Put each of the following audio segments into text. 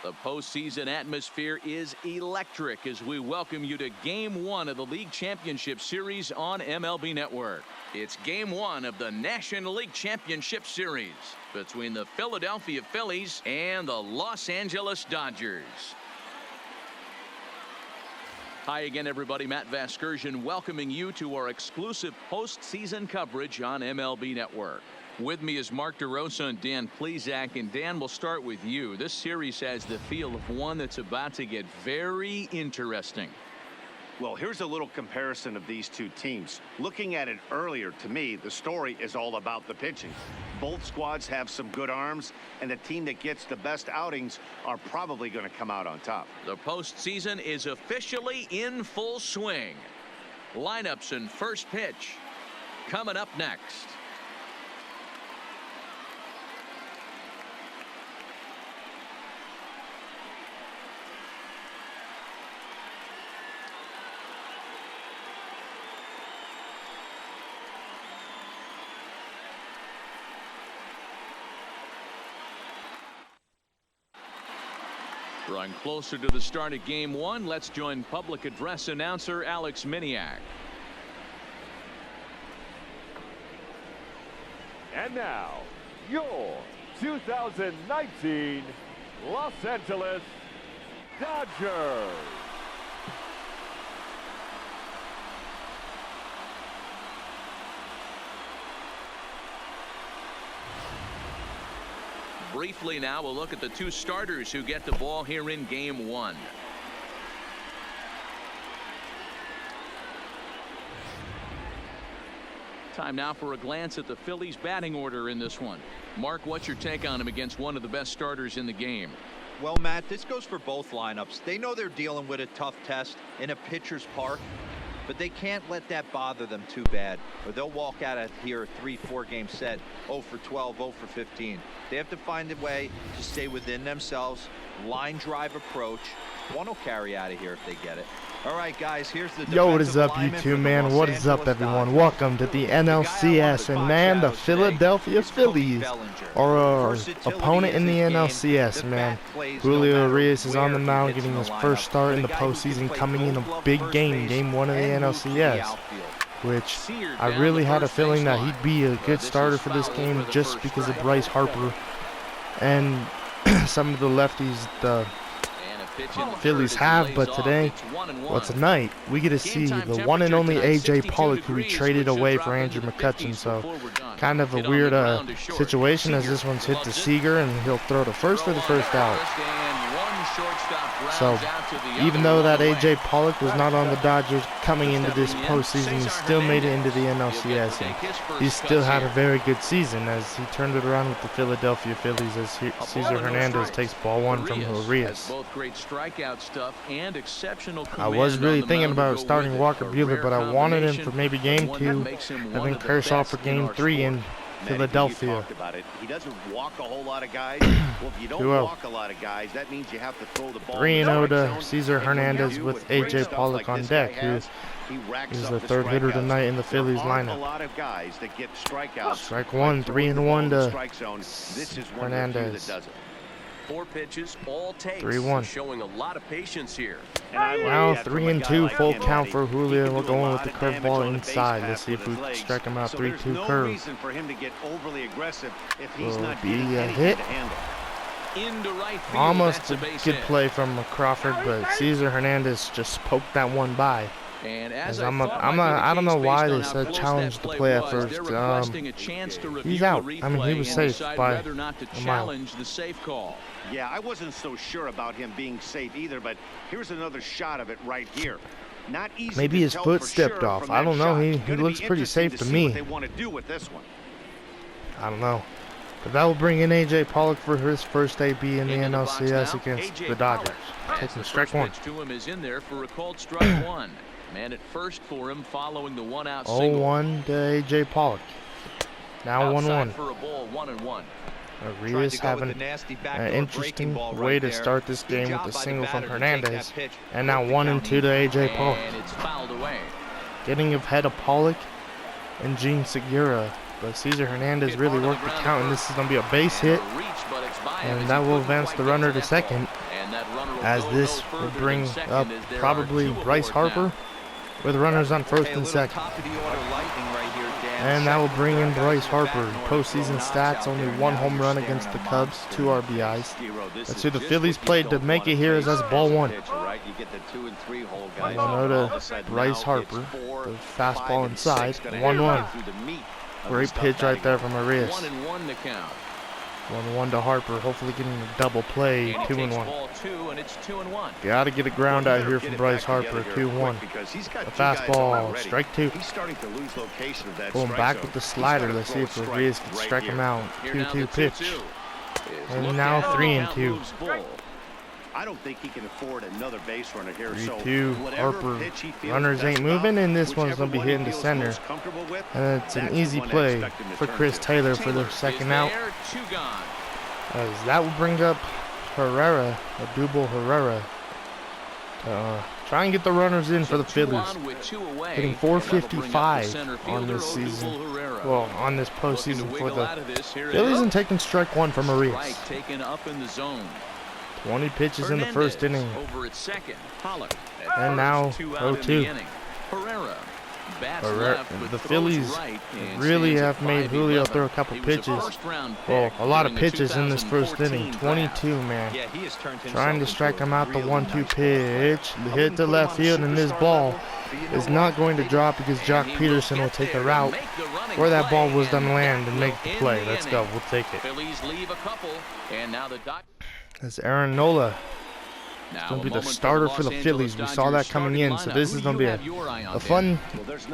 The postseason atmosphere is electric as we welcome you to Game 1 of the League Championship Series on MLB Network. It's Game 1 of the National League Championship Series between the Philadelphia Phillies and the Los Angeles Dodgers. Hi again, everybody. Matt Vasgersian welcoming you to our exclusive postseason coverage on MLB Network. With me is Mark DeRosa and Dan Plesac. And Dan, we'll start with you. This series has the feel of one that's about to get very interesting. Well, here's a little comparison of these two teams. Looking at it earlier, to me, the story is all about the pitching. Both squads have some good arms, and the team that gets the best outings are probably going to come out on top. The postseason is officially in full swing. Lineups and first pitch coming up next. Drawing closer to the start of Game 1, let's join public address announcer Alex Miniak. And now, your 2019 Los Angeles Dodgers. Briefly now, we'll look at the two starters who get the ball here in Game 1. Time now for a glance at the Phillies batting order in this one. Mark, what's your take on him against one of the best starters in the game? Well, Matt, this goes for both lineups. They know they're dealing with a tough test in a pitcher's park, but they can't let that bother them too bad, or they'll walk out of here a 3-4 game set, 0 for 12, 0 for 15. They have to find a way to stay within themselves, line drive approach. One will carry out of here if they get it. All right, guys, here's the Yo, what is up, YouTube, man? What is up, everyone? Welcome to the NLCS, and man, the Philadelphia Phillies are our opponent in the NLCS, man. Julio Urias is on the mound, getting his first start in the postseason, coming in a big game, Game 1 of the NLCS, which I really had a feeling that he'd be a good starter for this game just because of Bryce Harper and some of the lefties the Phillies have. But today, well, tonight, we get to see the one and only A.J. Pollock, who we traded away for Andrew McCutchen. So kind of a weird situation, as this one's hit to Seager, and he'll throw to first for the first out. So even though that A.J. Pollock was not on the Dodgers coming into this postseason, he still made it into the NLCS, and he still had a very good season as he turned it around with the Philadelphia Phillies, as Cesar Hernandez takes ball one from Urias. I was really thinking about starting Walker Buehler, but I wanted him for maybe Game 2, and then Kershaw for Game 3 in Philadelphia. He doesn't walk a whole lot of guys. Well, if you don't walk a lot of guys, that means you have to throw the ball. 3-0 to Cesar Hernandez with A.J. Pollock on deck, who is the third hitter tonight in the Phillies lineup. Strike one, 3-1 to Hernandez. 4 pitches, all takes. 3-1. Showing a lot of patience here. Now 3-2, full count for Julio. We're going with the curveball inside. Let's see if we can strike him out. 3-2 curve. Will be a hit. Almost a good play from Crawford, but Cesar Hernandez just poked that one by. I don't know why they said challenge the play at first. He's out. I mean, he was safe by a mile. Yeah, I wasn't so sure about him being safe either, but here's another shot of it right here. Not easy. Maybe his foot stepped off. I don't know. He looks pretty safe to me. I don't know. But that will bring in A.J. Pollock for his first AB in the NLCS against the Dodgers. Taking strike one. Man at first for him following the 1-out single. 0-1 to A.J. Pollock. Now 1-1. Urias having an interesting way to start this game with a single from Hernandez. And now 1-2 to A.J. Pollock. Getting ahead of Pollock and Gene Segura. But Cesar Hernandez really worked the count, and this is going to be a base hit. And that will advance the runner to second. as this will bring up probably Bryce Harper with runners on first and second. And that will bring in Bryce Harper. Postseason stats, only 1 home run against the Cubs, 2 RBIs. That's who the Phillies played to make it here, as that's ball 1. 1-0 to Bryce Harper. The fastball inside. 1-1. Great pitch right there from Arias. 1-1 to Harper, hopefully getting a double play. 2-1. Gotta get a ground out here from Bryce Harper. 2-1. A fastball, strike 2. Going back with the slider. Let's see if Arias can strike him out. 2-2 pitch. And now 3-2. I don't think he can afford another base runner here. 3-2. Harper. Runners ain't moving, and this one's gonna be hitting to center. And it's an easy play for Chris Taylor for the second out. As that will bring up Herrera, Odubel Herrera, to try and get the runners in for the Phillies. Hitting .455 on this season. Well, on this postseason for the Phillies, and taking strike 1 from Arias. 20 pitches in the first inning. And now 0-2. The Phillies really have made Julio throw a couple pitches. Well, a lot of pitches in this first inning. 22, man. Trying to strike him out the 1-2 pitch. Hit to left field, and this ball is not going to drop because Jock Peterson will take a route where that ball was done land and make the play. Let's go. We'll take it. That's Aaron Nola. It's going to be the starter for the Phillies. We saw that coming in, so this is going to be a fun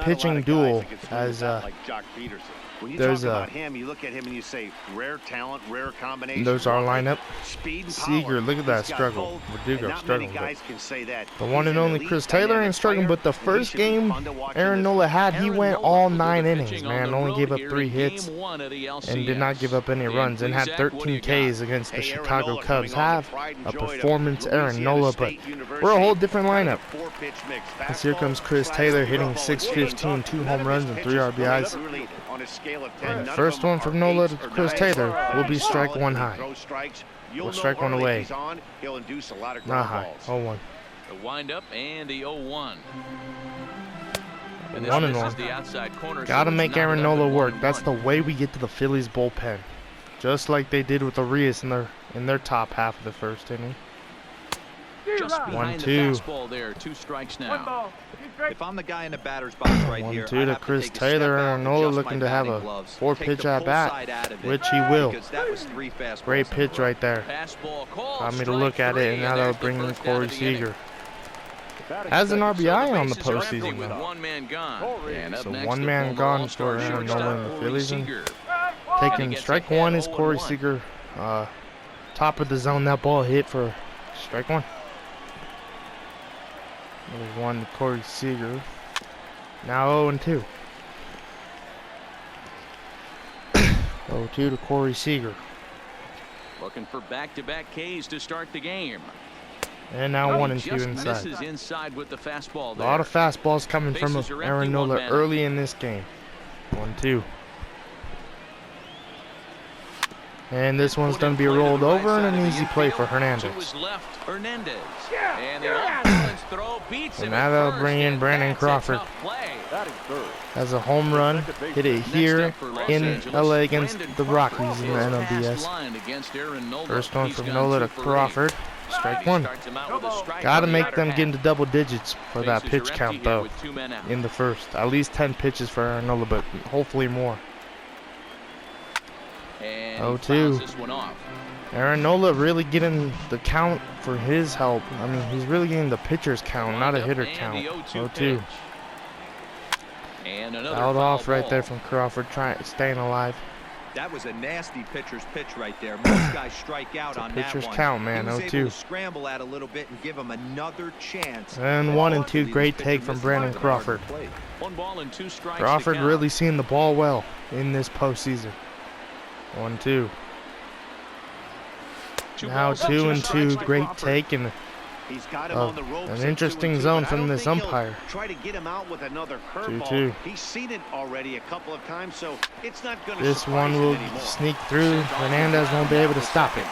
pitching duel. As there's you look at him and you say rare talent, rare combination. There's our lineup. Seager, look at that struggle. Verdugo struggling. The one and only Chris Taylor ain't struggling, but the first game Aaron Nola had, he went all 9 innings, man. Only gave up 3 hits and did not give up any runs, and had 13 Ks against the Chicago Cubs. Have a performance Aaron Nola, but we're a whole different lineup. As here comes Chris Taylor hitting .615, 2 home runs and 3 RBIs. And the first one from Nola to Chris Taylor will be strike 1 high. We'll strike 1 away. Not high. 0-1. The windup and the 0-1. 1-1. Gotta make Aaron Nola work. That's the way we get to the Phillies bullpen. Just like they did with Arias in their top half of the first inning. 1-2. There, 2 strikes now. If I'm the guy in the batter's box right here, 1-2 to Chris Taylor. Aaron Nola looking to have a 4-pitch at bat, which he will. Great pitch right there. Got me to look at it, and now they'll bring in Corey Seager. Has an RBI on the postseason though. So 1 man gone for Aaron Nola and the Phillies. And taking strike 1 is Corey Seager. Top of the zone, that ball hit for strike 1. There's 1 to Corey Seager. Now 0-2. 0-2 to Corey Seager. Looking for back-to-back Ks to start the game. And now 1-2 inside. With the fastball there. A lot of fastballs coming from Aaron Nola early in this game. 1-2. And this one's going to be rolled over, and an easy play for Hernandez. And now they'll bring in Brandon Crawford. Has a home run. Hit it here in LA against the Rockies in the NLCS. First one from Nola to Crawford. Strike 1. Got to make them get into double digits for that pitch count, though, in the first. At least 10 pitches for Aaron Nola, but hopefully more. 0-2. Aaron Nola really getting the count for his help. I mean, he's really getting the pitcher's count, not a hitter count. 0-2. Out off right there from Crawford, staying alive. That was a nasty pitcher's pitch right there. Most guys strike out on that one. Pitcher's count, man. 0-2. He was able to scramble at a little bit and give him another chance. And 1-2. Great take from Brandon Crawford. 1 ball and 2 strikes. Crawford really seeing the ball well in this postseason. 1-2. Now 2-2. Great take, and an interesting zone from this umpire. Try to get him out with another 2-2. He's seen it already a couple of times, so it's not going to. This one will sneak through. Hernandez won't be able to stop it.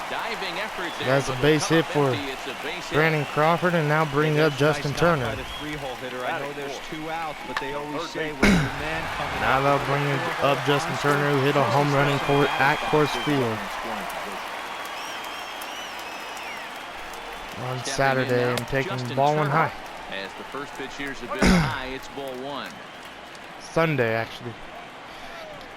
Diving effort there, That's a but base hit for it's a base hit. Brandon Crawford, and now bring up Justin Turner. By the 3-hole hitter. I know there's 2 outs, but they always say when your man coming Now they'll bring up Justin Turner, who hit a home run at Coors Field on Saturday, and taking ball one high. As the first pitch here's a bit high, it's ball 1. Sunday, actually.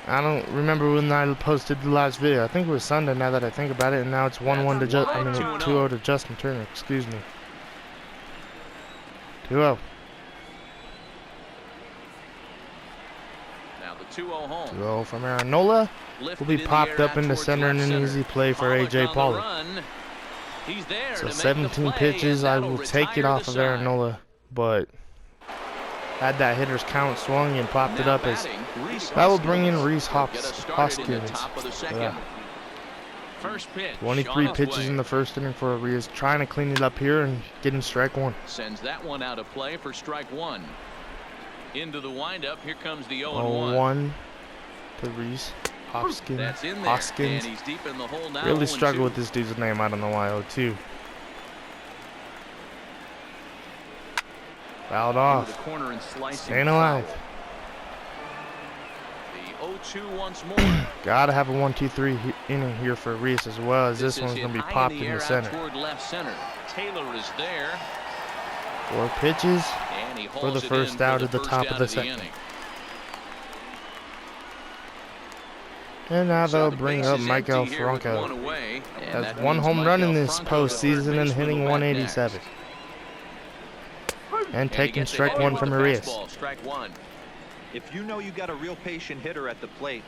I don't remember when I posted the last video. I think it was Sunday, now that I think about it, and now it's 1-1 to 2-0 to Justin Turner. Excuse me. 2-0. Now the 2-0 home. 2-0 from Aaron Nola. Will be popped up into center and an easy play for A.J. Pollock. So 17 pitches. I will take it off of Aaron Nola, but had that hitter's count swung and popped it up as that will bring in Rhys Hoskins. 23 pitches in the first inning for Rhys, trying to clean it up here and getting strike 1. Sends that one out of play for strike 1. Into the windup, here comes the 0-1 to Rhys Hoskins. That's in there, Hoskins. and he's deep in the hole now. Really struggle with this dude's name. I don't know why. 0-2. Fouled off. Staying alive. The 0-2 once more. Gotta have a 1-2-3 inning here for Rhys, as well as this one's gonna be popped in the center. Left center. Taylor is there. 4 pitches for the first out at the top of the second. And now they'll bring up Michael Franco. Has 1 home run in this postseason and hitting 187. And taking strike 1 from Arias. If you know you got a real patient hitter at the plate,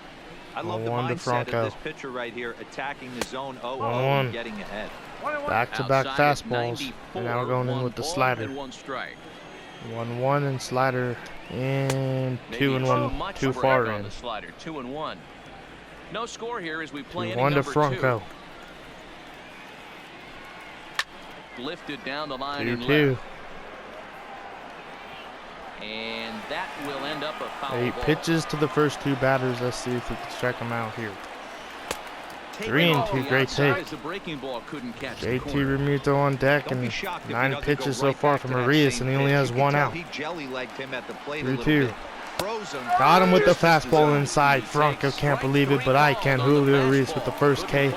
I love the mindset of this pitcher right here, attacking the zone 0-0 and getting ahead. Back-to-back fastballs. And now going in with the slider. 1-1 and slider, and 2-1 too far in. 2-1. No score here as we play 1 to Franco. 2. Lifted down the line and 2-2. left. And that will end up a foul 8 ball. pitches to the first 2 batters. Let's see if we can strike them out here. 3-2, great take. JT Realmuto on deck, and 9 pitches so far from Arias, and he only has 1 out. 3-2. Got him with the fastball inside. Franco can't believe it, but I can. Julio Arias with the first K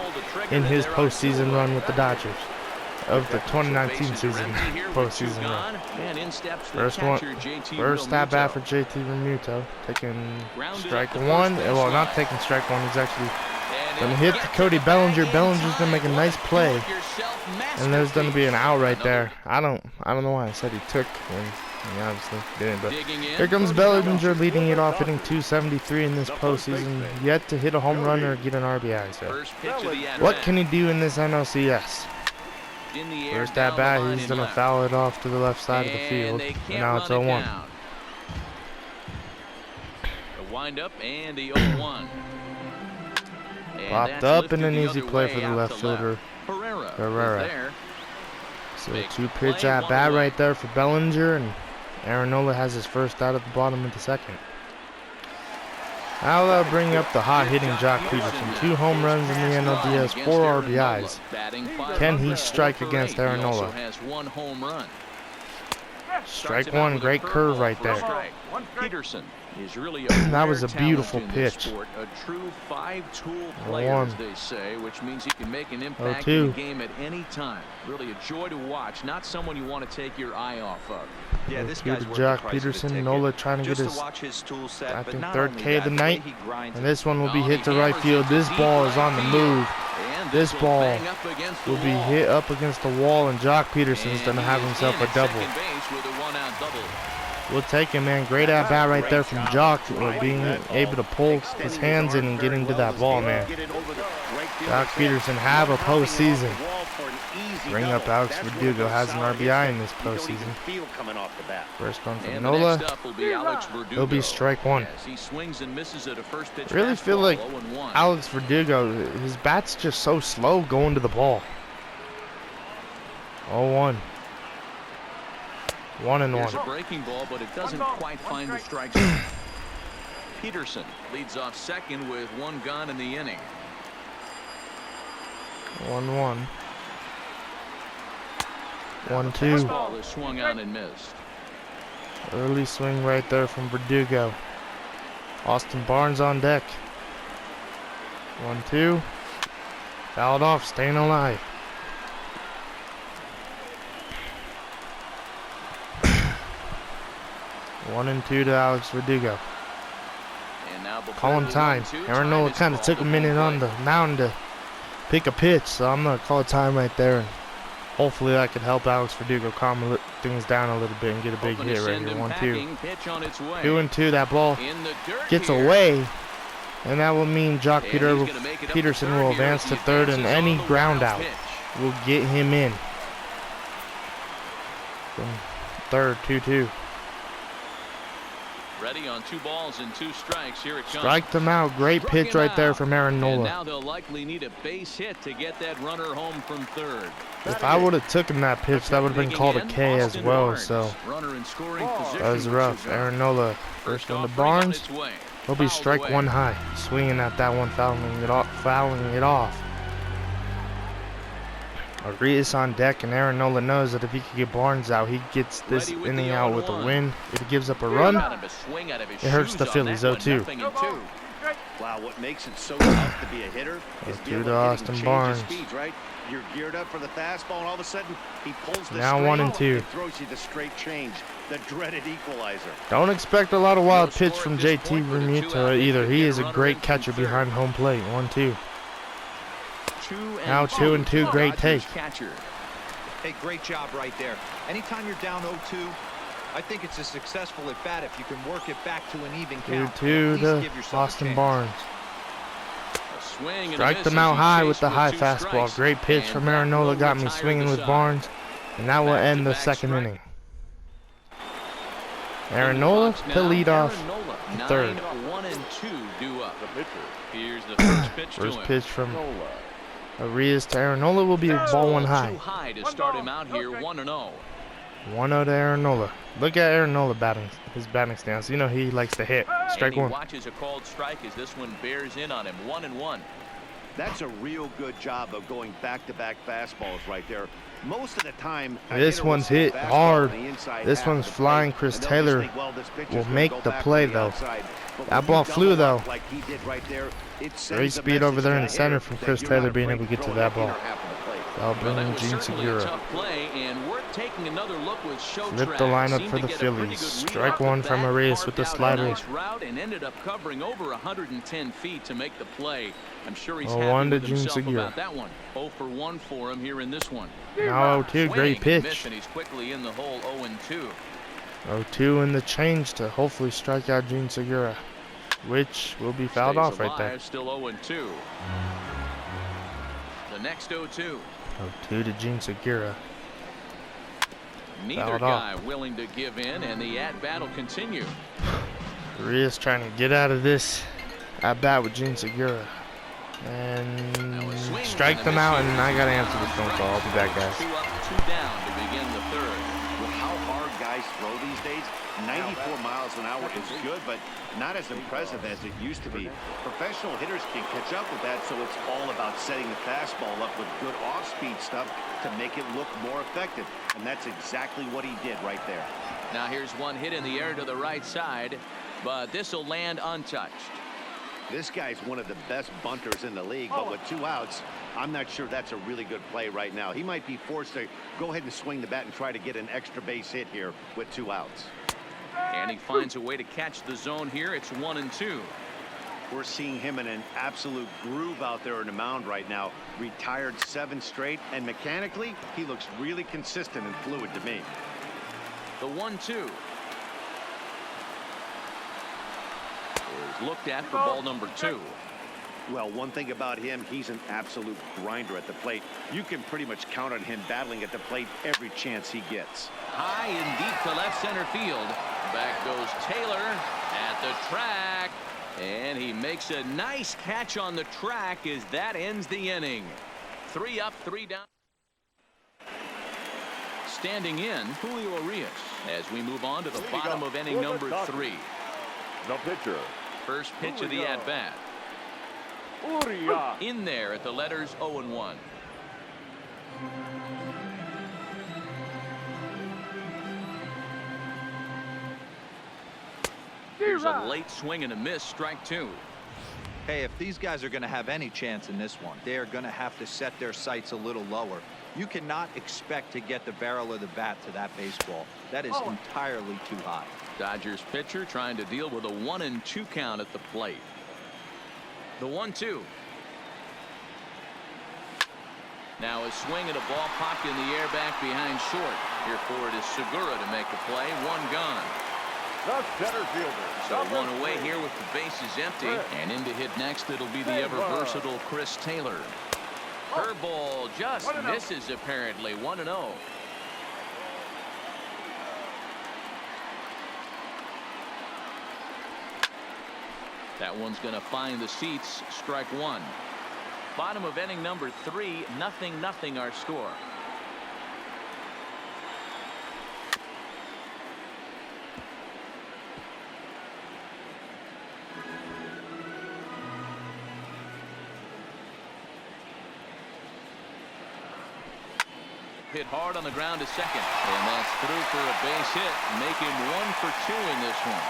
in his postseason run with the Dodgers of the 2019 season postseason run. First at bat for JT Realmuto, taking strike 1. Well, not taking strike 1. He's actually going to hit the Cody Bellinger. Bellinger's going to make a nice play, and there's going to be an out right there. I don't know why I said he took when he obviously didn't. But here comes Bellinger leading it off, hitting 273 in this postseason. Yet to hit a home run or get an RBI. So what can he do in this NLCS? First at bat, he's going to foul it off to the left side of the field. And now it's 0-1. The windup and the 0-1. Popped up and an easy play for the left fielder, Herrera. So 2-pitch at bat right there for Bellinger, and Aaron Nola has his first out at the bottom of the second. Now they'll bring up the hot-hitting Jock Peterson. 2 home runs in the NLCS, 4 RBIs. Can he strike against Aaron Nola? Strike 1, great curve right there. Peterson is really that was a beautiful pitch. A true 5-tool player, as they say, which means he can make an impact 0-2. in the game at any time. Really a joy to watch, not someone you want to take your eye off of. Yeah, this guy's worth Jock the price of the Peterson. ticket. Nola trying to get his, tool set, I but think, not 3rd only K of the that, night. way he grinds And it. this one will be hit to right field. This ball is on the move. This ball will be hit up against the wall, and Jock Peterson's going to have himself a double. We'll take him, man. Great at bat right there from Jock, being able to pull his hands in and get into that ball, man. Jock Peterson have a postseason. Bring up Alex Verdugo, has an RBI in this postseason. First one from Nola. He'll be strike 1. Really feel like Alex Verdugo, his bat's just so slow going to the ball. 0-1. 1-1. Here's a breaking ball, but it doesn't quite find the strike zone. Peterson leads off second with 1 gone in the inning. 1-1. 1-2. Ball is swung out and missed. Early swing right there from Verdugo. Austin Barnes on deck. 1-2. Fouled off, staying alive. One and 2 to Alex Verdugo. And now Calling time. Aaron Nola kind of took a minute on the mound to pick a pitch, so I'm going to call time right there. And hopefully I could help Alex Verdugo calm things down a little bit and get a big hit right here. 1-2. 2-2. That ball gets away, and that will mean Jock Peterson will advance to third, and any ground out will get him in. From third, 2-2. Ready on 2 balls and 2 strikes. Here it comes. Strike them out. Great pitch right there from Aaron Nola. And now they'll likely need a base hit to get that runner home from third. If I would have taken that pitch, that would have been called a K as well. So that was rough. Aaron Nola first on the Barnes. He'll be strike 1 high, swinging at that one, fouling it off. Arias on deck, and Aaron Nola knows that if he can get Barnes out, he gets this inning out with a win. If he gives up a run, it hurts the Phillies 0-2. Wow, what makes it so tough to be a hitter is 2 to Austin Barnes. speeds, right? You're geared up for the fastball, and all of a sudden he pulls the now 1 and 2. Throws you the straight change, the dreaded equalizer. Don't expect a lot of wild pitch from JT Realmuto either. He is a great catcher behind home plate. 1-2. Now 2 and 2, great take. Hey, great job right there. Anytime you're down 0-2, I think it's a successful at bat if you can work it back to an even count. 2-2 to Austin Barnes. Strike them out high with the high fastball. Great pitch from Aaron Nola, got me swinging with Barnes, and that will end the second inning. Aaron Nola to lead off the third. 1 and 2 due up. Here's the first pitch. First pitch from Arias to Aaron Nola will be ball 1 high. Too high to start him out here. 1-0. 1-0 to Aaron Nola. Look at Aaron Nola batting, his batting stance. You know he likes to hit. Strike 1. Watches a called strike as this one bears in on him. 1-1. That's a real good job of going back-to-back fastballs right there. Most of the time, this one's hit hard. This one's flying. Chris Taylor will make the play though. That ball flew though. Great speed over there in the center from Chris Taylor being able to get to that ball. That'll bring in Gene Segura. Flip the lineup for the Phillies. Strike 1 from Arias with the slider. And ended up covering over 110 feet to make the play. I'm sure he's 1 to happy with Gene himself Segura. about that one. 0 for 1 for him here in this one. Now 0-2, great pitch. And he's quickly in the hole. 0-2. 0-2 in the change to hopefully strike out Gene Segura, which will be fouled off right there. Still 0-2. The next 0-2. 0-2 to Gene Segura. Neither guy willing to give in, and the at-bat will continue. Arias trying to get out of this at-bat with Gene Segura. And strike them out, and I got to answer the phone call. I'll be back, guys. 2 up, 2 down to begin the third. With how hard guys throw these days, 94 miles an hour is good, but not as impressive as it used to be. Professional hitters can catch up with that, so it's all about setting the fastball up with good off-speed stuff to make it look more effective, and that's exactly what he did right there. Now here's one hit in the air to the right side, but this will land untouched. This guy's one of the best bunters in the league, but with 2 outs, I'm not sure that's a really good play right now. He might be forced to go ahead and swing the bat and try to get an extra base hit here with 2 outs. And he finds a way to catch the zone here. It's 1-2. We're seeing him in an absolute groove out there in the mound right now. Retired 7 straight, and mechanically, he looks really consistent and fluid to me. The 1-2. Is looked at for ball number 2. Well, one thing about him, he's an absolute grinder at the plate. You can pretty much count on him battling at the plate every chance he gets. High and deep to left center field. Back goes Taylor at the track. And he makes a nice catch on the track as that ends the inning. 3 up, 3 down. Standing in, Julio Arias as we move on to the bottom of inning number 3. The pitcher. First pitch of the at-bat. In there at the letters 0-1. Here's a late swing and a miss, strike 2. Hey, if these guys are going to have any chance in this one, they are going to have to set their sights a little lower. You cannot expect to get the barrel of the bat to that baseball. That is entirely too high. Dodgers pitcher trying to deal with a 1-2 count at the plate. The 1-2. Now a swing and a ball popped in the air back behind short. Here for it is Segura to make the play. One gone. The center fielder. So one away here with the bases empty. And in to hit next, it'll be the ever-versatile Chris Taylor. Curveball just misses apparently. 1-0. That one's going to find the seats. Strike 1. Bottom of inning number 3. 0-0 our score. Hit hard on the ground to second, and that's through for a base hit. Make him 1 for 2 in this one.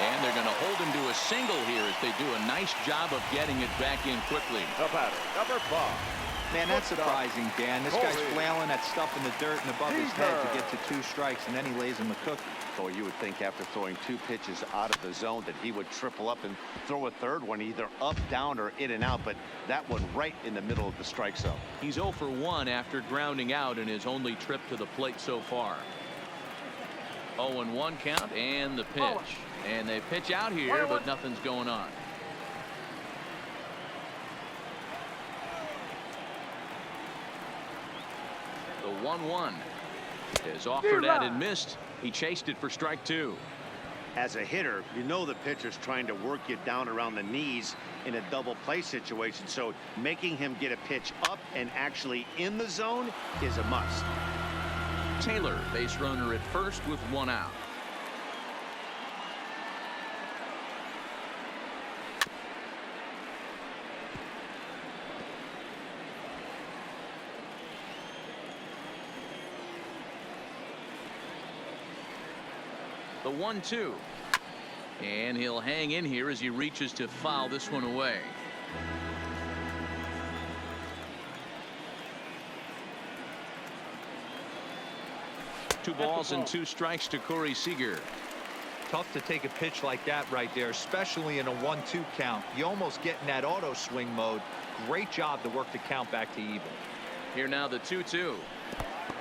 And they're going to hold him to a single here as they do a nice job of getting it back in quickly. The batter, number 5. Man, that's surprising, Dan. This guy's flailing that stuff in the dirt and above his head to get to 2 strikes, and then he lays him a cookie. So you would think after throwing 2 pitches out of the zone that he would triple up and throw a third one either up, down, or in and out, but that one right in the middle of the strike zone. He's 0 for 1 after grounding out in his only trip to the plate so far. 0-1 count and the pitch. And they pitch out here, but nothing's going on. The 1-1 is offered at and missed. He chased it for strike 2. As a hitter, you know the pitcher's trying to work you down around the knees in a double play situation, so making him get a pitch up and actually in the zone is a must. Taylor, base runner at first with 1 out. The 1-2. And he'll hang in here as he reaches to foul this one away. Two balls and 2 strikes to Corey Seager. Tough to take a pitch like that right there, especially in a 1-2 count. You almost get in that auto swing mode. Great job to work the count back to even. Here now the 2-2.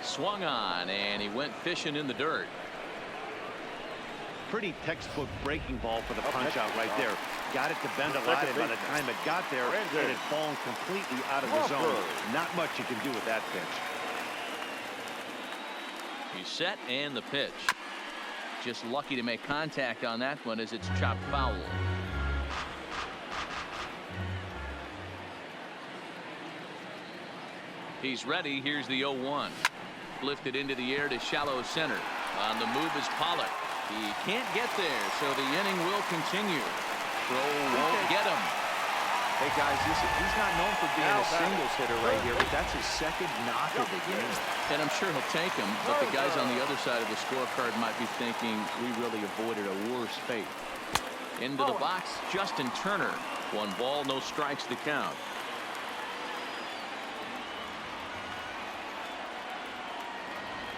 Swung on, and he went fishing in the dirt. Pretty textbook breaking ball for the punch out right there. Got it to bend a lot, and by the time it got there, it had fallen completely out of the zone. Not much you can do with that pitch. He's set and the pitch. Just lucky to make contact on that one as it's chopped foul. He's ready. Here's the 0-1. Lifted into the air to shallow center. On the move is Pollock. He can't get there, so the inning will continue. Throw won't get him. Hey guys, he's not known for being a singles hitter right here, but that's his 2nd knock of the game. And I'm sure he'll take him, but the guys on the other side of the scorecard might be thinking we really avoided a worse fate. Into the box, Justin Turner. 1 ball, no strikes to count.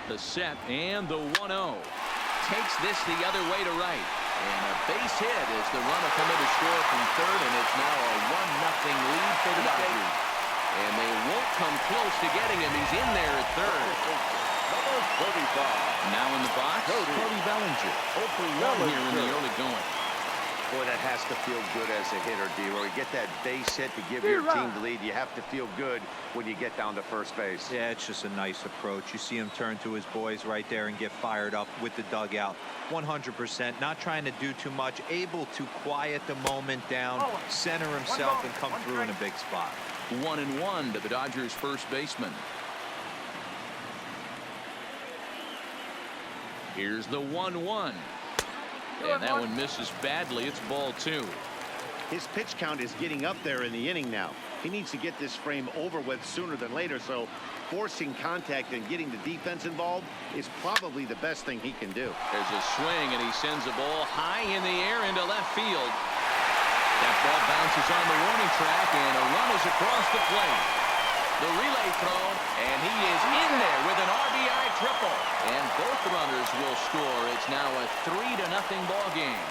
The set and the 1-0. Takes this the other way to right. And a base hit as the runner coming to score from third, and it's now a 1-0 lead for the Dodgers. And they won't come close to getting him. He's in there at third. Number 35. Now in the box, Cody Bellinger. 0 for 1 here in the early going. Boy, that has to feel good as a hitter, D-Roy. Get that base hit to give your team the lead. You have to feel good when you get down to first base. Yeah, it's just a nice approach. You see him turn to his boys right there and get fired up with the dugout. 100%, not trying to do too much, able to quiet the moment down, center himself, and come through in a big spot. 1-1 to the Dodgers first baseman. Here's the 1-1. And that one misses badly. It's ball 2. His pitch count is getting up there in the inning now. He needs to get this frame over with sooner than later, so forcing contact and getting the defense involved is probably the best thing he can do. There's a swing, and he sends a ball high in the air into left field. That ball bounces on the warning track, and a run is across the plate. The relay throw, and he is in there with an RBI triple. And both runners will score. It's now a 3-0 ball game.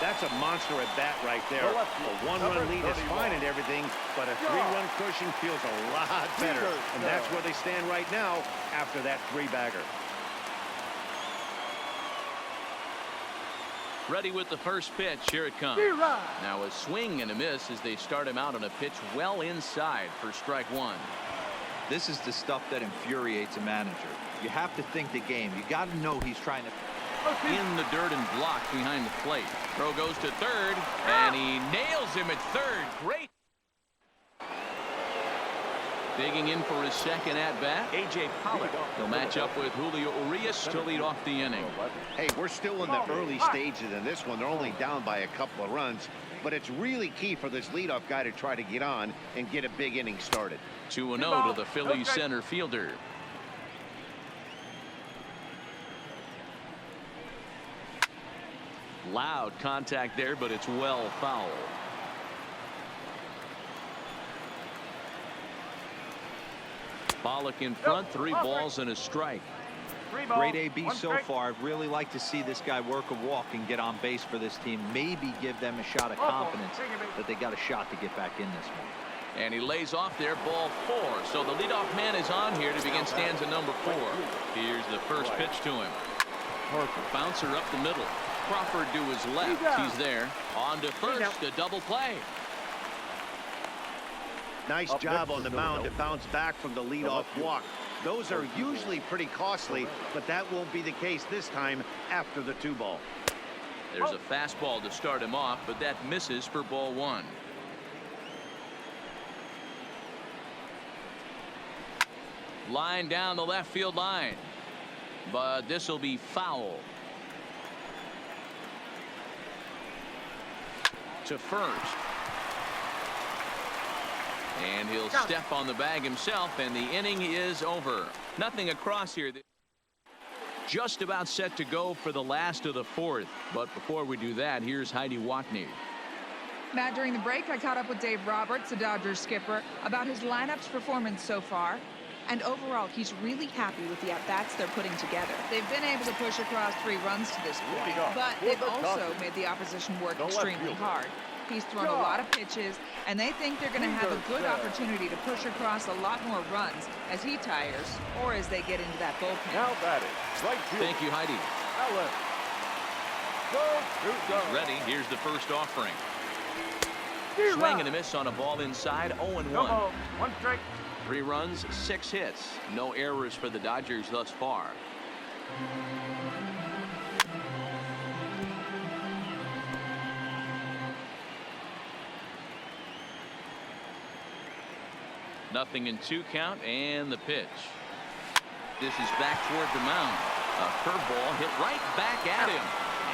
That's a monster at bat right there. A one-run lead is fine and everything, but a 3-run cushion feels a lot better. And that's where they stand right now after that 3-bagger. Ready with the first pitch. Here it comes. Now a swing and a miss as they start him out on a pitch well inside for strike one. This is the stuff that infuriates a manager. You have to think the game. You got to know he's trying to... In the dirt and blocked behind the plate. Throw goes to third, and he nails him at third. Great. Digging in for his second at-bat, A.J. Pollard. He'll match up with Julio Urias to lead off the inning. Hey, we're still in the early stages in this one. They're only down by a couple of runs, but it's really key for this leadoff guy to try to get on and get a big inning started. 2-0 to the Phillies center fielder. Loud contact there, but it's well foul. Pollock in front, 3 balls and a strike. Great AB so far. I'd really like to see this guy work a walk and get on base for this team. Maybe give them a shot of confidence that they got a shot to get back in this one. And he lays off there, ball 4. So the leadoff man is on here to begin stanza number 4. Here's the first pitch to him. Bouncer up the middle. Crawford to his left. He's there. On to first, a double play. Nice job on the mound to bounce back from the leadoff walk. Those are usually pretty costly, but that won't be the case this time after the 2-ball. There's a fastball to start him off, but that misses for ball 1. Line down the left field line, but this will be foul. To first. And he'll step on the bag himself, and the inning is over. Nothing across here. Just about set to go for the last of the 4th. But before we do that, here's Heidi Watney. Matt, during the break, I caught up with Dave Roberts, the Dodgers skipper, about his lineup's performance so far. And overall, he's really happy with the at-bats they're putting together. They've been able to push across 3 runs to this point, but they've also made the opposition work extremely hard. He's thrown a lot of pitches, and they think they're going to have a good opportunity to push across a lot more runs as he tires or as they get into that bullpen. Now batting, right field. Thank you, Heidi. He's ready. Here's the first offering. Swing and a miss on a ball inside. 0-1. 1 strike. 3 runs, 6 hits. No errors for the Dodgers thus far. Nothing in 2 count, and the pitch. This is back toward the mound. A curveball hit right back at him.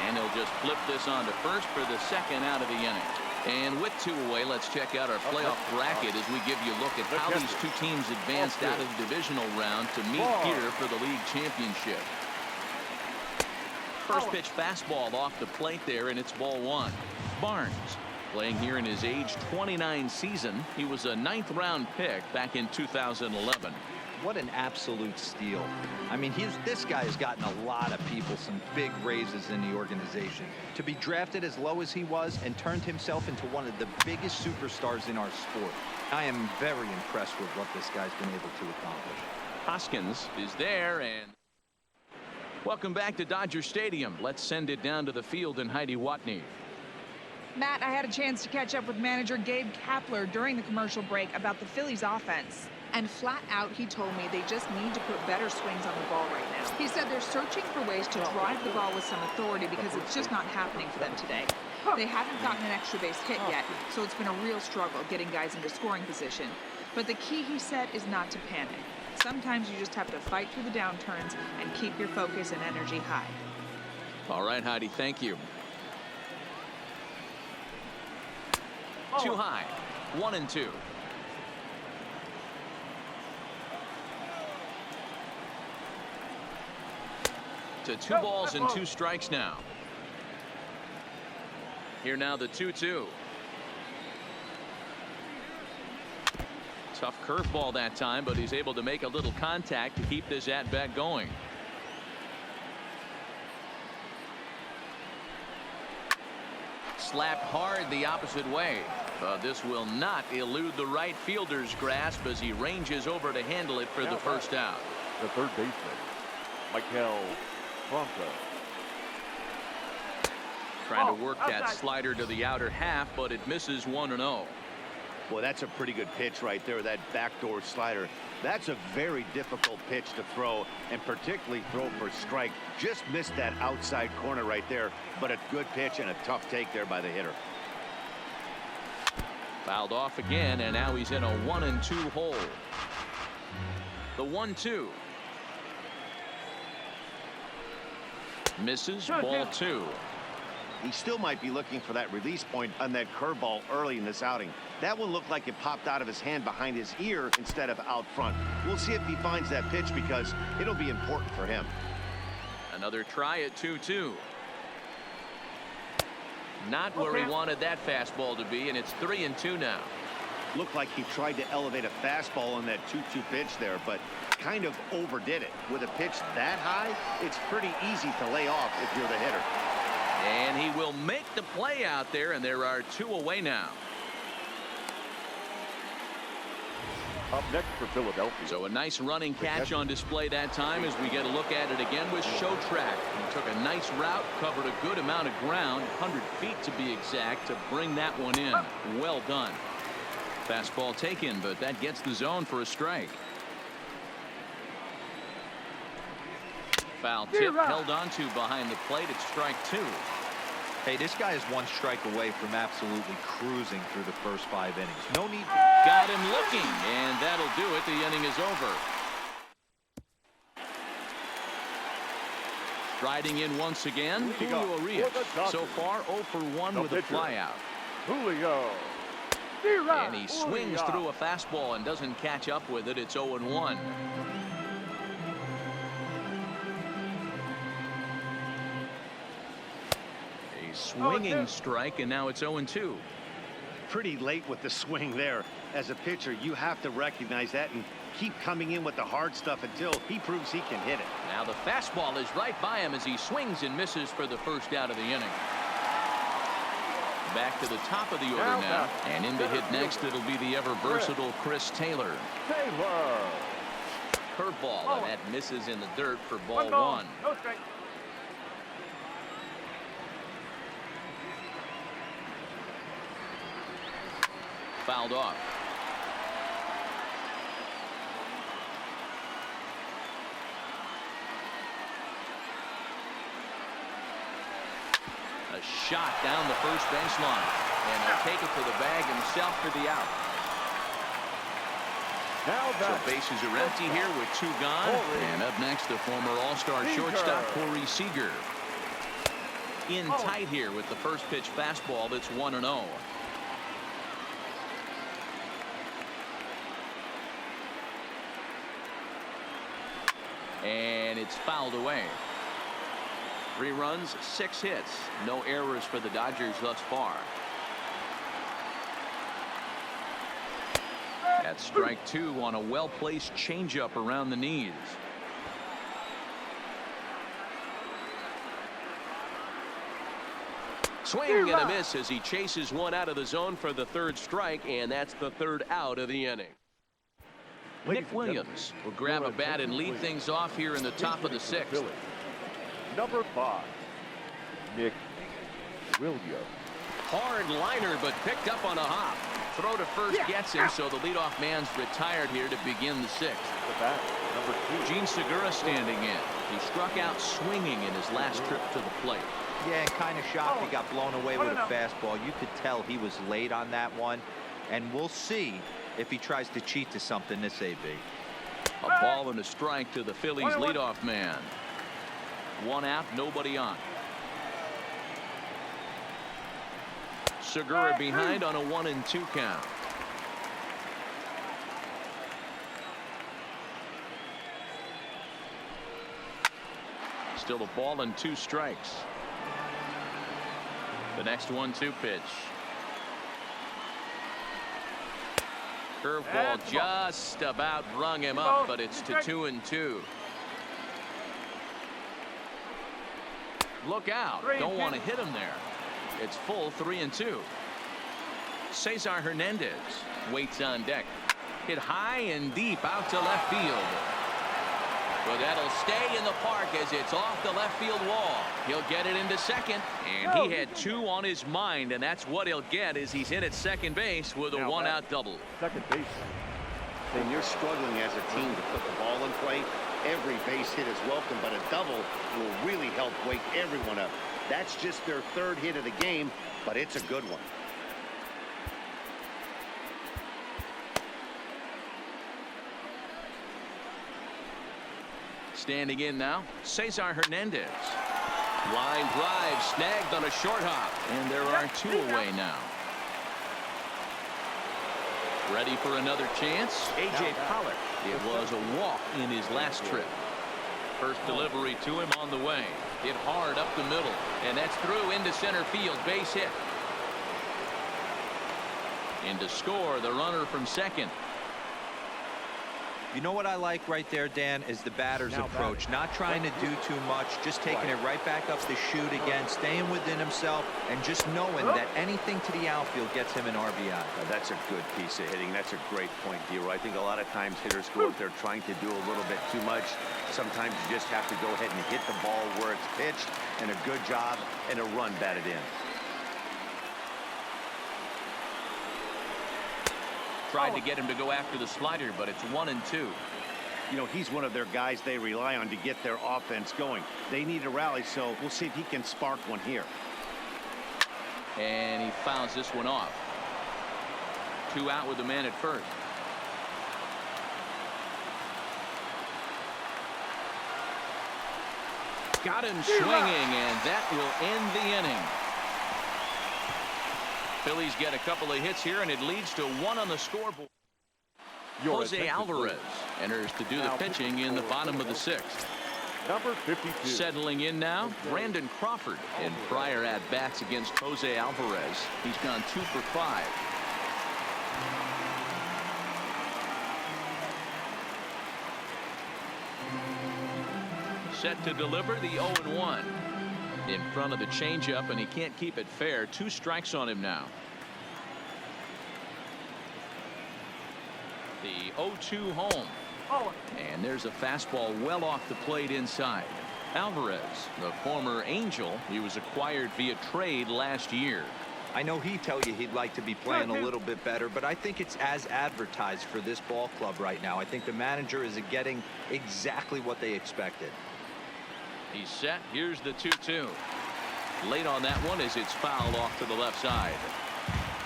And he'll just flip this on to first for the second out of the inning. And with 2 away, let's check out our playoff bracket as we give you a look at how these 2 teams advanced out of the divisional round to meet here for the league championship. First pitch fastball off the plate there, and it's ball 1. Barnes playing here in his age 29 season. He was a 9th round pick back in 2011. What an absolute steal. I mean, this guy has gotten a lot of people some big raises in the organization. To be drafted as low as he was and turned himself into one of the biggest superstars in our sport. I am very impressed with what this guy's been able to accomplish. Hoskins is there, and welcome back to Dodger Stadium. Let's send it down to the field and Heidi Watney. Matt, I had a chance to catch up with manager Gabe Kapler during the commercial break about the Phillies offense. And flat out, he told me they just need to put better swings on the ball right now. He said they're searching for ways to drive the ball with some authority because it's just not happening for them today. They haven't gotten an extra base hit yet, so it's been a real struggle getting guys into scoring position. But the key, he said, is not to panic. Sometimes you just have to fight through the downturns and keep your focus and energy high. All right, Heidi, thank you. Too high. 1-2. To 2 balls and 2 strikes now. Here now the 2-2. Tough curveball that time, but he's able to make a little contact to keep this at-bat going. Slapped hard the opposite way. This will not elude the right fielder's grasp as he ranges over to handle it for the first out. The third baseman, Michael Bronco. Trying to work that slider to the outer half, but it misses 1-0. Well, that's a pretty good pitch right there, that backdoor slider. That's a very difficult pitch to throw, and particularly throw for strike. Just missed that outside corner right there, but a good pitch and a tough take there by the hitter. Fouled off again, and now he's in a 1-2 hole. The 1-2. Misses, ball 2. He still might be looking for that release point on that curveball early in this outing. That one looked like it popped out of his hand behind his ear instead of out front. We'll see if he finds that pitch because it'll be important for him. Another try at 2-2. Not where he wanted that fastball to be, and it's 3-2 now. Looked like he tried to elevate a fastball on that 2-2 pitch there, but kind of overdid it. With a pitch that high, it's pretty easy to lay off if you're the hitter. And he will make the play out there, and there are 2 away now. Up next for Philadelphia. So a nice running catch on display that time as we get a look at it again with Show Track. He took a nice route, covered a good amount of ground, 100 feet to be exact, to bring that one in. Well done. Fastball taken, but that gets the zone for a strike. Foul tip held onto behind the plate at strike 2. Hey, this guy is 1 strike away from absolutely cruising through the first 5 innings. No need. Got him looking, and that'll do it. The inning is over. Striding in once again, Julio Urias. So far 0 for 1 with a flyout. Julio. And he swings through a fastball and doesn't catch up with it. It's 0-1. Swinging strike, and now it's 0-2. Pretty late with the swing there. As a pitcher, you have to recognize that and keep coming in with the hard stuff until he proves he can hit it. Now the fastball is right by him as he swings and misses for the first out of the inning. Back to the top of the order now, and in to hit next it'll be the ever versatile Chris Taylor. Curveball, and that misses in the dirt for ball 1. No strike. Fouled off. A shot down the first baseline, and he'll take it to the bag himself for the out. So bases are empty here with 2 gone. And up next, the former All-Star shortstop Corey Seager. In tight here with the first pitch fastball that's 1-0. And it's fouled away. 3 runs, 6 hits. No errors for the Dodgers thus far. That's strike 2 on a well-placed changeup around the knees. Swing and a miss as he chases one out of the zone for the 3rd strike, and that's the 3rd out of the inning. Nick Williams will grab a bat and lead things off here in the top of the 6th. Number 5, Nick Williams. Hard liner, but picked up on a hop. Throw to first gets him, so the leadoff man's retired here to begin the 6th. The bat, number 2. Gene Segura standing in. He struck out swinging in his last trip to the plate. Yeah, and kind of shocked he got blown away with a fastball. You could tell he was late on that one, and we'll see if he tries to cheat to something this AB. A ball and a strike to the Phillies leadoff man. 1 out, nobody on. Segura behind on a 1-2 count. Still a ball and 2 strikes. The next 1-2 pitch. Curveball just about rung him up, but it's to 2-2. Look out. Don't want to hit him there. It's full 3-2. Cesar Hernandez waits on deck. Hit high and deep out to left field. But that'll stay in the park as it's off the left field wall. He'll get it into second, and he had 2 on his mind, and that's what he'll get as he's hit at second base with a 1-out double. Second base. When you're struggling as a team to put the ball in play, every base hit is welcome, but a double will really help wake everyone up. That's just their 3rd hit of the game, but it's a good one. Standing in now, Cesar Hernandez. Line drive snagged on a short hop, and there are 2 away now. Ready for another chance? A.J. Pollard. It was a walk in his last trip. First delivery to him on the way. Hit hard up the middle, and that's through into center field. Base hit. And to score, the runner from second. You know what I like right there, Dan, is the batter's approach. Not trying to do too much, just taking it right back up the chute again, staying within himself, and just knowing that anything to the outfield gets him an RBI. That's a good piece of hitting. That's a great point, Hero. I think a lot of times hitters go out there trying to do a little bit too much. Sometimes you just have to go ahead and hit the ball where it's pitched, and a good job and a run batted in. Tried to get him to go after the slider, but it's 1-2. You know, he's one of their guys they rely on to get their offense going. They need a rally, so we'll see if he can spark one here. And he fouls this one off. 2 out with the man at first. Got him swinging, and that will end the inning. Phillies get a couple of hits here, and it leads to 1 on the scoreboard. Jose Alvarez enters to do the pitching in the bottom of the 6th. Number 52. Settling in now, Brandon Crawford. In prior at-bats against Jose Alvarez, he's gone 2 for 5. Set to deliver the 0-1. In front of the changeup, and he can't keep it fair. 2 strikes on him now. The 0-2 home. And there's a fastball well off the plate inside. Alvarez, the former Angel, he was acquired via trade last year. I know he'd tell you he'd like to be playing a little bit better, but I think it's as advertised for this ball club right now. I think the manager is getting exactly what they expected. He's set. Here's the 2-2. Late on that one as it's fouled off to the left side.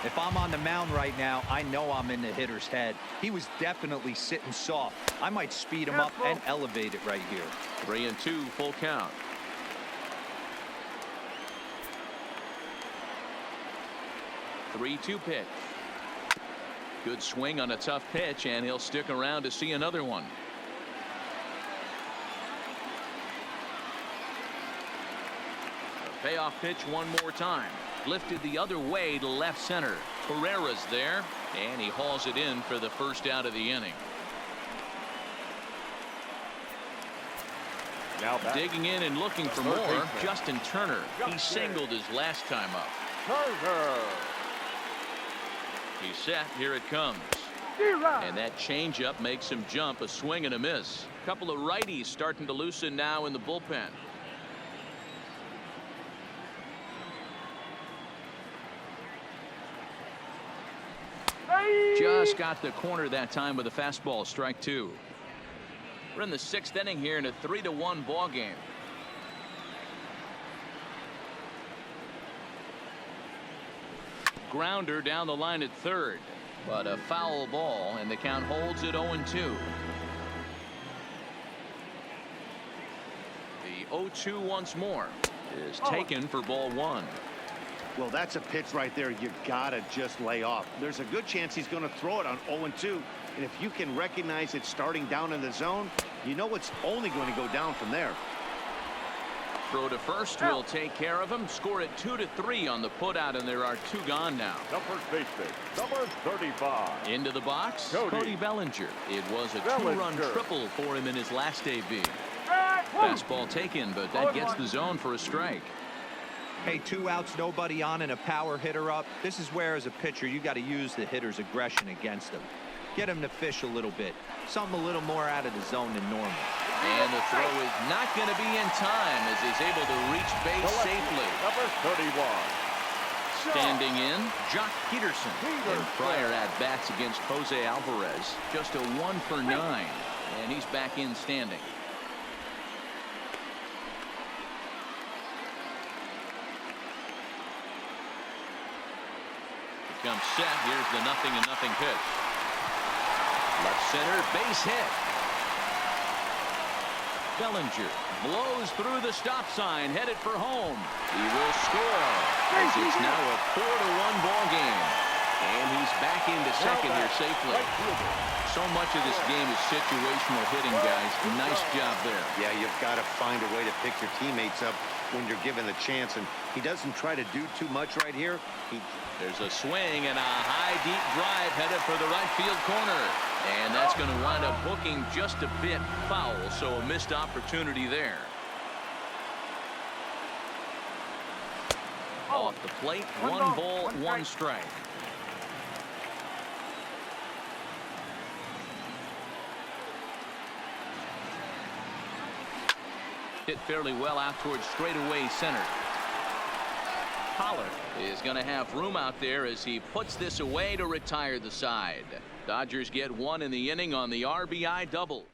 If I'm on the mound right now, I know I'm in the hitter's head. He was definitely sitting soft. I might speed him up and elevate it right here. 3-2, full count. Three-2 pitch. Good swing on a tough pitch, and he'll stick around to see another one. Payoff pitch one more time. Lifted the other way to left center. Pereira's there, and he hauls it in for the first out of the inning. Now back. Digging in and looking for more, Justin Turner. He singled his last time up. Turner. He's set. Here it comes. And that changeup makes him jump. A swing and a miss. A couple of righties starting to loosen now in the bullpen. Just got the corner that time with a fastball. Strike 2. We're in the 6th inning here in a 3-1 ball game. Grounder down the line at third, but a foul ball, and the count holds at 0-2. The 0-2 once more is taken for ball 1. Well, that's a pitch right there you gotta just lay off. There's a good chance he's going to throw it on 0-2, and if you can recognize it starting down in the zone, you know it's only going to go down from there. Throw to first will take care of him. Score it 2-3 on the putout, and there are 2 gone now. Number baseman, number 35. Into the box, Cody Bellinger. It was a Bellinger. 2-run triple for him in his last AB. Fastball taken, but that gets the zone for a strike. Hey, 2 outs, nobody on, and a power hitter up. This is where, as a pitcher, you got to use the hitter's aggression against him. Get him to fish a little bit. Something a little more out of the zone than normal. And the throw is not going to be in time as he's able to reach base safely. Number 31. Standing in, Jock Peterson. In prior at-bats against Jose Alvarez, just a 1 for 9. And he's back in standing. Here comes set. Here's the 0-0 pitch. Left center, base hit. Bellinger blows through the stop sign, headed for home. He will score as it's now a 4-1 ball game. And he's back into second here safely. So much of this game is situational hitting, guys. Nice job there. Yeah, you've got to find a way to pick your teammates up when you're given the chance, and he doesn't try to do too much right here. There's a swing and a high deep drive headed for the right field corner, and that's going to wind up hooking just a bit foul, so a missed opportunity there. Off the plate, 1 ball, 1 strike. Hit fairly well out towards straightaway center. Pollard is going to have room out there as he puts this away to retire the side. Dodgers get 1 in the inning on the RBI double.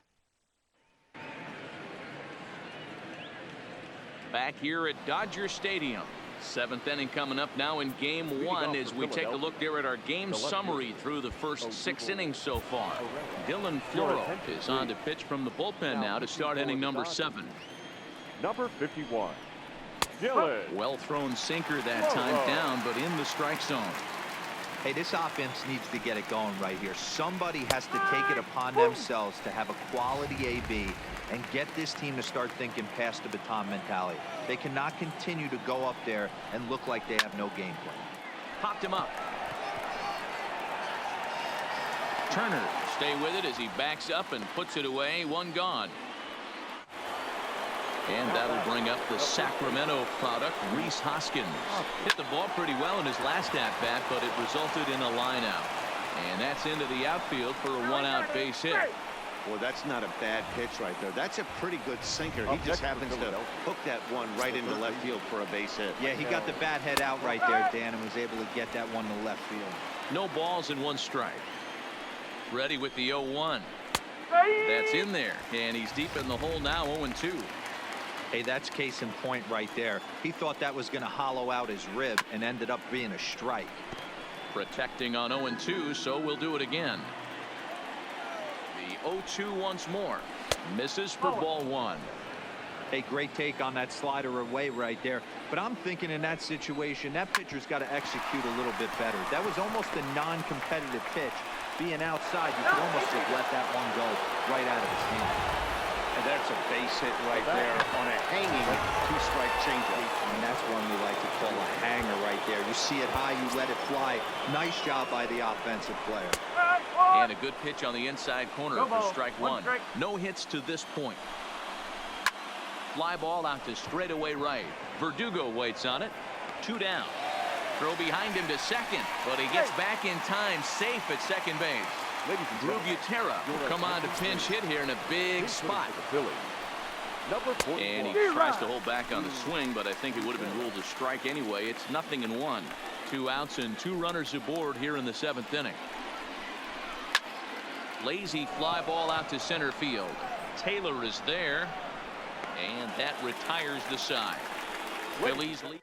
Back here at Dodger Stadium. 7th inning coming up now in game 1 as we take a look there at our game summary through the first 6 innings so far. Dylan Floro is on to pitch from the bullpen now to start inning number 7. Number 51. Dylan. Well thrown sinker that time down, but in the strike zone. Hey, this offense needs to get it going right here. Somebody has to take it upon themselves to have a quality AB and get this team to start thinking past the baton mentality. They cannot continue to go up there and look like they have no game plan. Popped him up. Turner stay with it as he backs up and puts it away. 1 gone. And that'll bring up the Sacramento product, Rhys Hoskins. Hit the ball pretty well in his last at-bat, but it resulted in a line-out. And that's into the outfield for a 1-out base hit. Well, that's not a bad pitch right there. That's a pretty good sinker. He just happens to hook that one right into left field for a base hit. Yeah, he got the bat head out right there, Dan, and was able to get that one to left field. No balls and 1 strike. Ready with the 0-1. That's in there, and he's deep in the hole now, 0-2. Hey, that's case in point right there. He thought that was going to hollow out his rib and ended up being a strike. Protecting on 0-2, so we'll do it again. The 0-2 once more. Misses for ball 1. Hey, great take on that slider away right there. But I'm thinking in that situation, that pitcher's got to execute a little bit better. That was almost a non-competitive pitch. Being outside, you could almost have let that one go right out of his hand. And that's a base hit right there on a hanging 2-strike changeup. And that's one we like to call a hanger right there. You see it high, you let it fly. Nice job by the offensive player. And a good pitch on the inside corner for strike 1. No hits to this point. Fly ball out to straightaway right. Verdugo waits on it. 2 down. Throw behind him to second, but he gets back in time, safe at second base. Drew Butera will come on to pinch hit here in a big spot. And he tries to hold back on the swing, but I think it would have been ruled a strike anyway. It's 0-1. 2 outs and 2 runners aboard here in the 7th inning. Lazy fly ball out to center field. Taylor is there, and that retires the side. Phillies lead.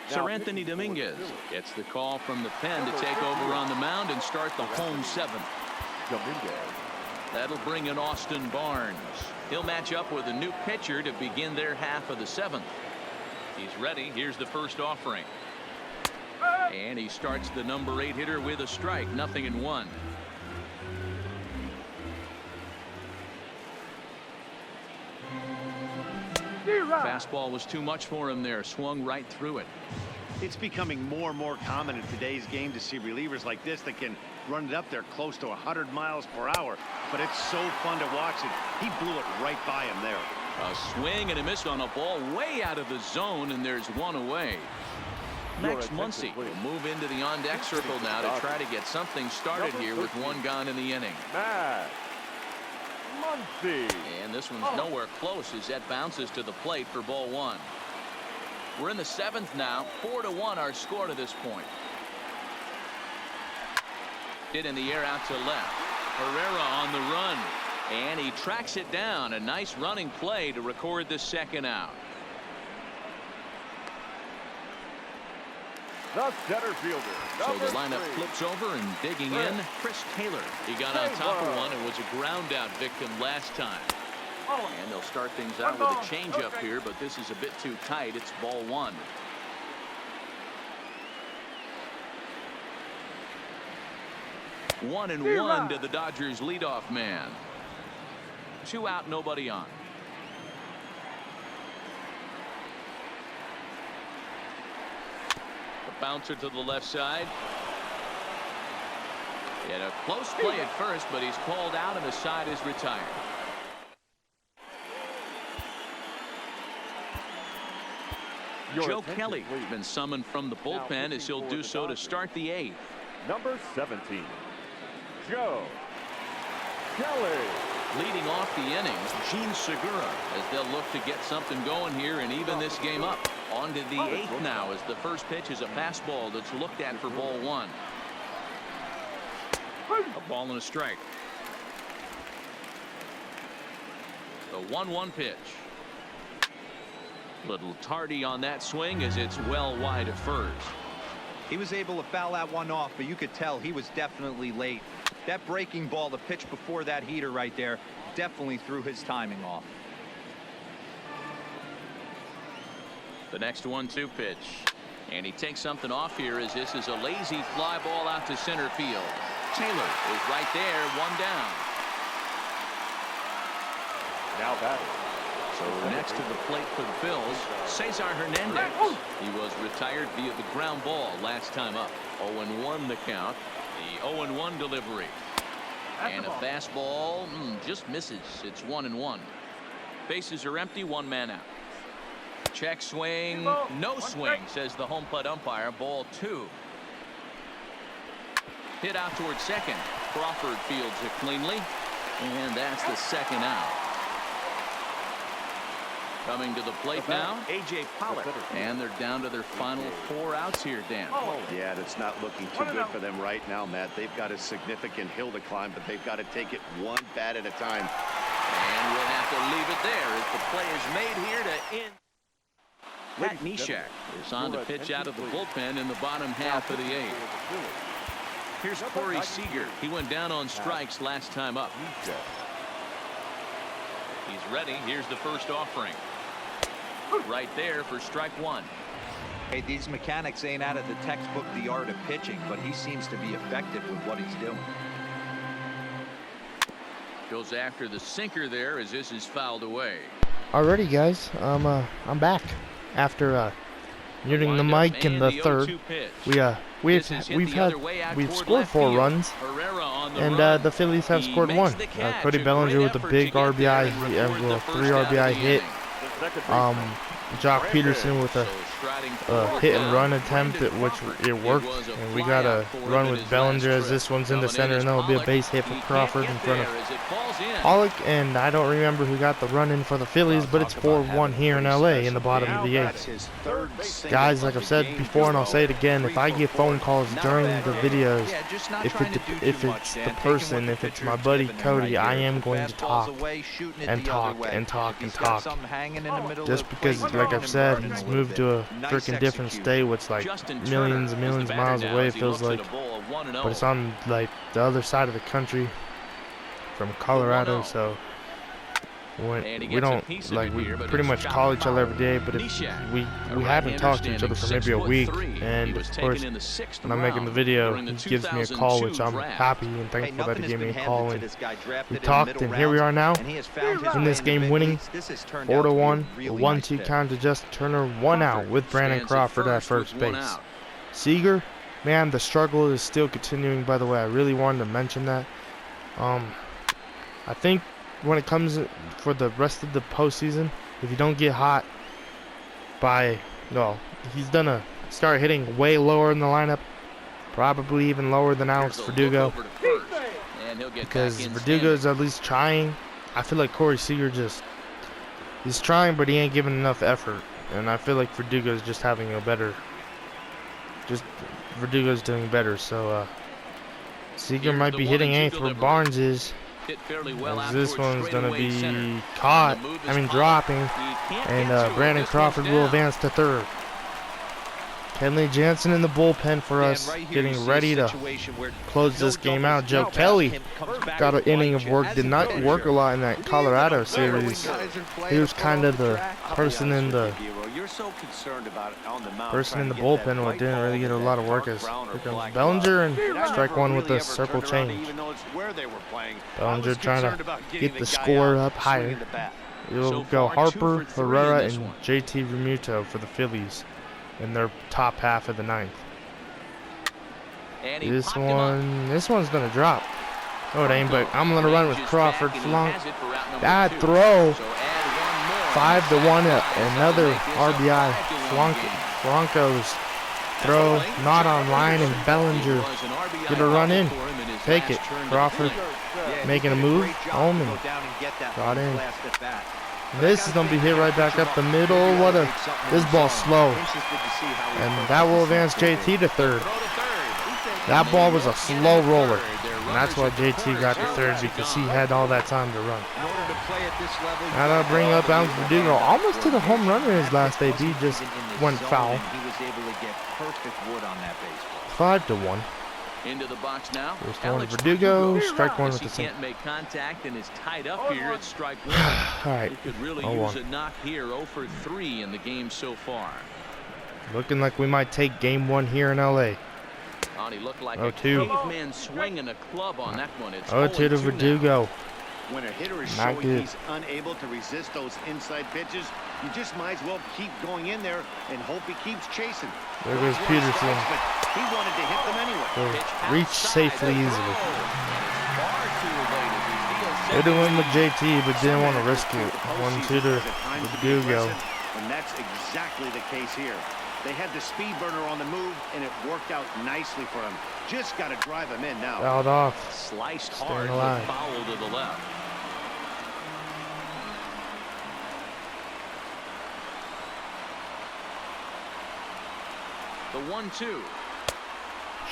Sir Anthony Dominguez gets the call from the pen to take over on the mound and start the home 7th. That'll bring in Austin Barnes. He'll match up with a new pitcher to begin their half of the 7th. He's ready. Here's the first offering. And he starts the number 8 hitter with a strike. 0-1. Fastball was too much for him there. Swung right through it. It's becoming more and more common in today's game to see relievers like this that can run it up there close to 100 miles per hour. But it's so fun to watch it. He blew it right by him there. A swing and a miss on a ball way out of the zone, and there's one away. Max Muncy will move into the on-deck circle now to try to get something started here with one gone in the inning. Max Muncy. And this one's nowhere close as that bounces to the plate for ball 1. We're in the 7th now. 4-1 our score to this point. Hit in the air out to left. Herrera on the run. And he tracks it down. A nice running play to record the second out. The center fielder. So the lineup flips over and digging in. Chris Taylor. He got on top of one and was a ground out victim last time. And they'll start things out with a changeup here, but this is a bit too tight. It's ball 1. One and one to the Dodgers leadoff man. 2 out, nobody on. The bouncer to the left side. He had a close play at first, but he's called out and the side is retired. Joe Kelly has been summoned from the bullpen as he'll do so to start the 8th. Number 17, Joe Kelly. Leading off the inning, Gene Segura, as they'll look to get something going here and even this game up. On to the 8th now as the first pitch is a fastball that's looked at for ball 1. A ball and a strike. The 1-1 pitch. Little tardy on that swing as it's well wide of first. He was able to foul that one off, but you could tell he was definitely late. That breaking ball, the pitch before that heater right there, definitely threw his timing off. The next 1-2 pitch. And he takes something off here as this is a lazy fly ball out to center field. Taylor is right there, 1 down. Now batting. So next to the plate for the Phils, Cesar Hernandez. He was retired via the ground ball last time up. 0-1 the count. The 0-1 delivery. And a fastball just misses. It's 1-1. Bases are empty, 1 man out. Check swing. No swing, says the home plate umpire. Ball 2. Hit out towards second. Crawford fields it cleanly. And that's the second out. Coming to the plate now, A.J. Pollock. And they're down to their final 4 outs here, Dan. Yeah, it's not looking too good for them right now, Matt. They've got a significant hill to climb, but they've got to take it 1 bat at a time. And we'll have to leave it there as the play is made here to end. Pat Neshek is on to pitch out of the bullpen in the bottom half of the 8th. Here's Corey Seager. He went down on strikes last time up. He's ready. Here's the first offering. Right there for strike 1. Hey, these mechanics ain't out of the textbook, The Art of Pitching, but he seems to be effective with what he's doing. Goes after the sinker there as this is fouled away. Alrighty, guys, I'm back after muting the mic in the 3rd. We've scored 4 runs, and the Phillies have scored 1. Cody Bellinger with a big RBI, 3 RBI hit. Jock Peterson with a hit and run attempt, which it worked, and we got a run with Bellinger as this one's in the center, and that'll be a base hit for Crawford in front of Pollock, and I don't remember who got the run in for the Phillies, but it's 4-1 here in LA in the bottom of the 8th. Guys, like I've said before, and I'll say it again, if I get phone calls during the videos, if it's the person, if it's my buddy Cody, I am going to talk and talk and talk and talk. Just because, like I've said, he's moved to a freaking different state, which like millions and millions of miles away, it feels like, but it's on like the other side of the country from Colorado, so we don't like we pretty much call each other every day, but if we haven't talked to each other for maybe a week, and of course when I'm making the video he gives me a call, which I'm happy and thankful that he gave me a call, and we talked, and here we are now in this game, winning 4-1, a 1-2 count to Justin Turner, 1 out with Brandon Crawford at first base. Seager, man, the struggle is still continuing. By the way, I really wanted to mention that. I think when it comes for the rest of the postseason, if you don't get hot by, well, he's gonna start hitting way lower in the lineup, probably even lower than Alex Verdugo, because Verdugo is at least trying. I feel like Corey Seager he's trying, but he ain't giving enough effort, and I feel like Verdugo is just having a better, Verdugo's doing better. So Seager might be hitting 8th where Barnes is. As this one's gonna be caught, dropping, and Brandon Crawford will advance to 3rd. Kenley Jansen in the bullpen for us, getting ready to close this game out. Joe Kelly got an inning of work, did not work a lot in that Colorado series. He was kind of the person in the bullpen who didn't really get a lot of work. As here comes Bellinger, and strike one with the circle change. Bellinger trying to get the score up higher. It'll go Harper, Herrera, and JT Realmuto for the Phillies in their top half of the 9th. This one's gonna drop. Oh, it ain't, but I'm gonna run with Crawford. Flunk. Bad throw. 5-1. Another RBI. Blanco's throw not on line, and Bellinger get a run in. Take it. Crawford making a move. Omen got in. This is gonna be hit right back up the middle. This ball's slow, and that will advance JT to 3rd. That ball was a slow roller, and that's why JT got to 3rd, because he had all that time to run. Now that'll bring up Alex Verdugo almost to the home run in his last AB, just went foul. 5-1. Into the box now. First one, Verdugo, strike one with the single. Can't make contact and is tied up here at strike 1. All right. He could really use a knock here. 0 for 3 in the game so far. Looking like we might take game 1 here in LA. He looked like 0-2. a caveman swinging a club on that one. It's 0-2 to Verdugo. When a hitter is showing he's unable to resist those inside pitches, you just might as well keep going in there and hope he keeps chasing. There goes Peterson. He wanted to hit them anyway. Reach safely easily. They didn't win with JT, but didn't want to risk it. 1-2 to Verdugo. And that's exactly the case here. They had the speed burner on the move, and it worked out nicely for him. Just got to drive him in now. Fouled off. Sliced hard, but foul to the left. The 1-2.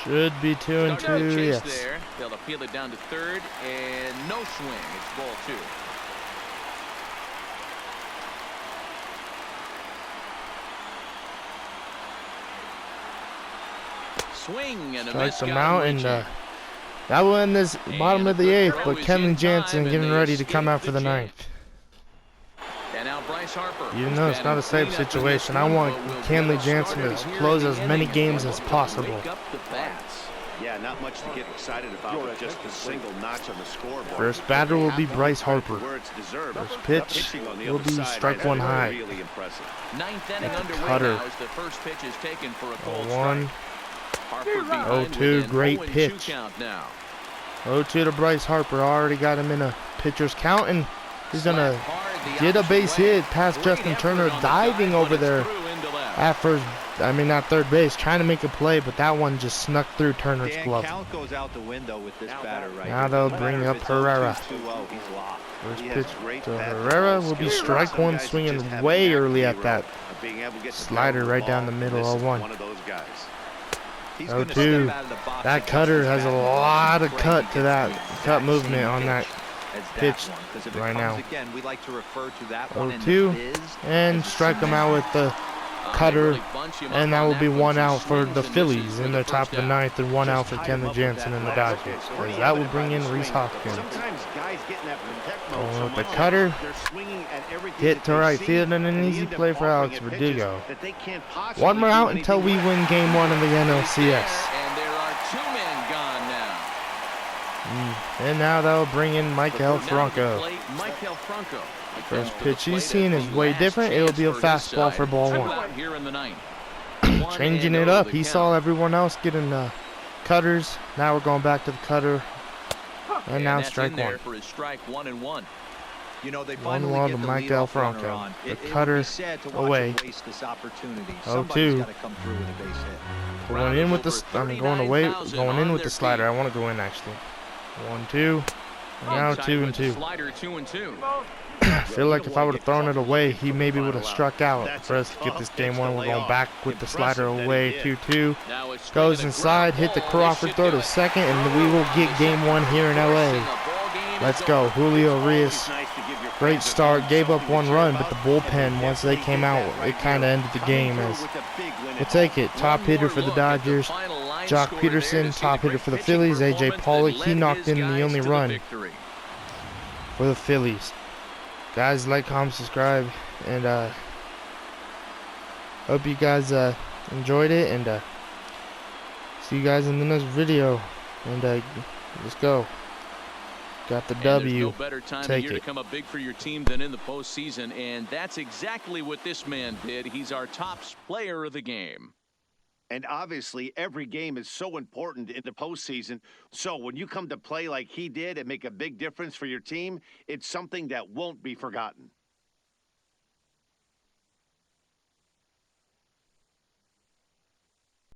Should be 2-2, yes. There. They'll appeal it down to 3rd, and no swing. It's ball 2. Swing and a miss. Strikes him out, and that will end this bottom of the 8th, but Kenley Jansen getting ready to come out for the 9th. Even though it's not a safe situation, I want Kenley Jansen to close as many games as possible. Yeah, not much to get excited about with just a single notch on the scoreboard. First batter will be Bryce Harper. First pitch will be strike 1 high. 9th inning underway cutter. now as the first pitch is taken for a cold 1. strike. 0-2, great pitch. 0-2 to Bryce Harper. Already got him in a pitcher's count, and he's gonna get a base hit past Justin Turner, diving over there at first. At third base, trying to make a play, but that one just snuck through Turner's glove. Count goes out the window with this batter right now they'll bring up Herrera. First pitch to Herrera will be strike 1, swinging way early at that slider right down the middle. 0-1. 0-2. That cutter has a lot of cut movement on that pitch right now. 0-2, and strike him out with the cutter, and that will be 1 out for the Phillies in their top of the 9th and 1 out for Kenley Jansen and the Dodgers. As that will bring in Rhys Hoskins. Going with the cutter, hit to right field, and an easy play for Alex Verdugo. 1 more out until we win Game 1 of the NLCS. And there are 2 men gone now. And now they'll bring in Michael Franco. First pitch he's seen is way different. It'll be a fastball for ball 1. Changing it up. He saw everyone else getting cutters. Now we're going back to the cutter. And now strike 1. For his strike 1 and 1. You know, they 1-1 to Michael Franco. The cutter away. 0-2. Going in with the going in with the slider. I want to go in actually. 1-2. Now 2-2. I feel like if I would have thrown it away, he maybe would have struck out. For us to get this Game 1, we're going back with the slider away. 2-2. Goes inside, hit the Crawford throw to second, and we will get Game 1 here in LA. Let's go. Julio Urias. Great start. Gave up 1 run, but the bullpen, once they came out, it kind of ended the game. As we'll take it. Top hitter for the Dodgers, Jock Peterson. Top hitter for the Phillies, A.J. Pollock. He knocked in the only run for the Phillies. Guys, like, comment, subscribe, and hope you guys enjoyed it, and see you guys in the next video. And let's go. Got the W. No better time of year to come up big for your team than in the postseason, and that's exactly what this man did. He's our top player of the game. And obviously, every game is so important in the postseason. So when you come to play like he did and make a big difference for your team, it's something that won't be forgotten.